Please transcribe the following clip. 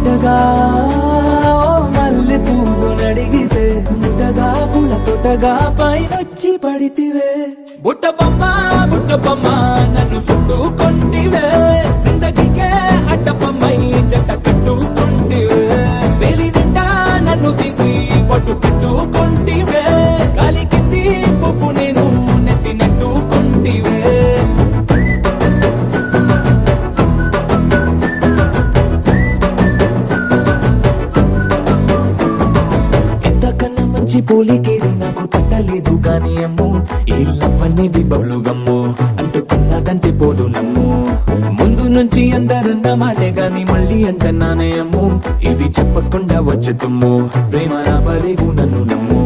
ముఠగా మల్లె పువ్వు నడిగితే ముఠగా పూల తోటగా పైనొచ్చి పడితివే బుట్ట బొమ్మ నన్ను చుట్టుకొంటివే జిందగీకే అడ్డపమ్మై జంట కట్టుకుంటివే వేలి నిండా నన్ను తీసి పట్టు పెట్టుకుంటివే గాలి కింది పువ్వు నేను నెట్టినట్టుకుంటివే ఎంతకన్నా మంచి పోలికేది నాకు తట్టలేదు గాని అమ్ము ఈ లవ్ అనేది బబ్లు గమ్ము అంటుకున్నదంటే పోదు నమ్ము ముందు నుంచి అందరన్న మాటే గాని మళ్ళీ అంటున్నానే అమ్ము ఇది చెప్పకుండా వచ్చే తుమ్ము ప్రేమ నా పరేగు నన్ను నమ్ము